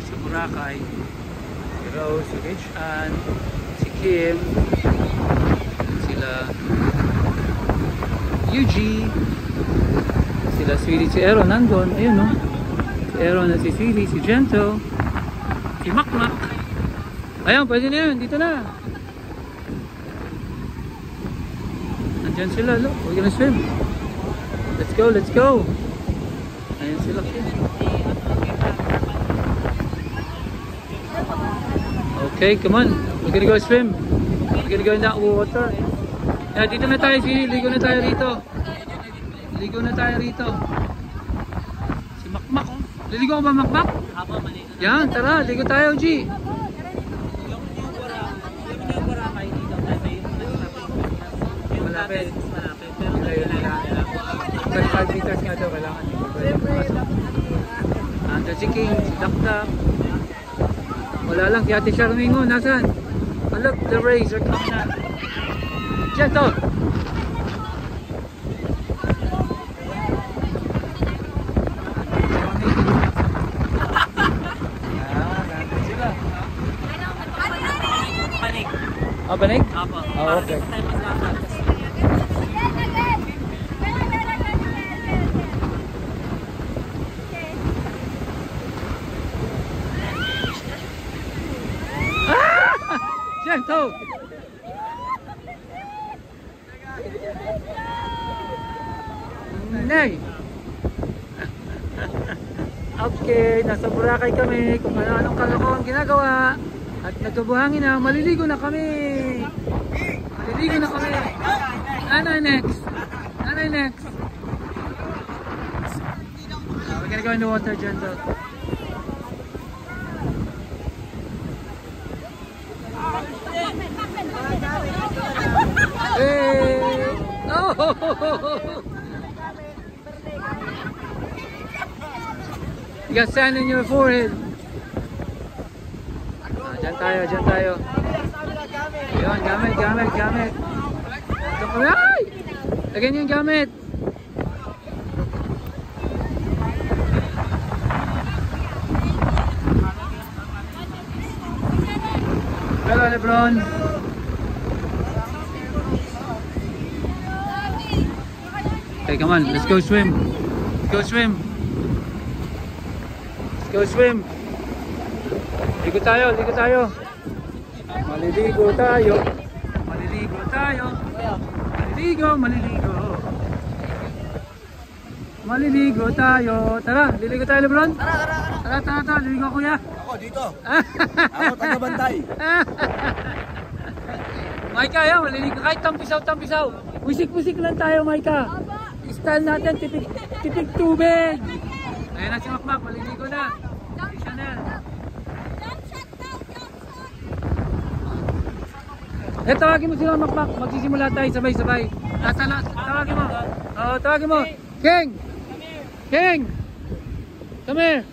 sa Boracay. Si Rose, si Rich Ann, si Kim, sila Yuji, sila Sweetie, si Aaron nandun, ayun no, si Aaron at si Sweetie, si Gento, si Makmak. Ayun, pwede na yun, dito na. Nandyan sila, look, we're gonna swim. Let's go, let's go. Ayun sila. Okay, come on, we're gonna go swim. We're gonna go in that water. Yeah, dito na tayo, ligo na tayo rito. Ligo na tayo rito. Si Makmak, oh. Liligo ka ba, Makmak? Yan, tara, ligo tayo, G. Malapit. Pero ngayon nila. 25 meters nga daw, kailangan. Ando si King, si Dakdak. Wala lang, si Ate Charmingo, nasan? Oh, look, the rays are coming out. Gentle! Ah, banig? Apo. Oh, okay. Ah! Gentle! Nay! Okay, nasa Boracay kami. Kung ano-anong kalokohan ginagawa. At nagkabuhangin na, maliligo na kami. Maliligo na kami. Nanay next. Nanay next. We're gonna go in the water, Gentle. Hey! Oh! You got sand in your forehead. Diyan tayo, diyan tayo. Ayun, gamit, gamit, gamit. Ay! Lagyan niyo yung gamit. Hello, Lebron. Okay, come on, let's go swim. Let's go swim. Let's go swim. Ligo tayo, ligo tayo. Maliligo tayo. Maliligo tayo. Maliligo, maliligo. Maliligo tayo. Tara, liligo tayo, Lebron. Tara, tara, tara. Tara, tara, tara, liligo kuya. Ako dito. Ako taga-bantay. Maika, yan, maliligo. Kahit tampisaw, tampisaw. Wisik-wisik lang tayo, Maika. Style natin, tipig tubig. Ayan na si Makmak, maliligo na. Si Chanel. Eh, tawagin mo sila, Makmak. Magsisimula tayo sabay-sabay. Tawagin mo. Oo, tawagin mo. King! King! Come here.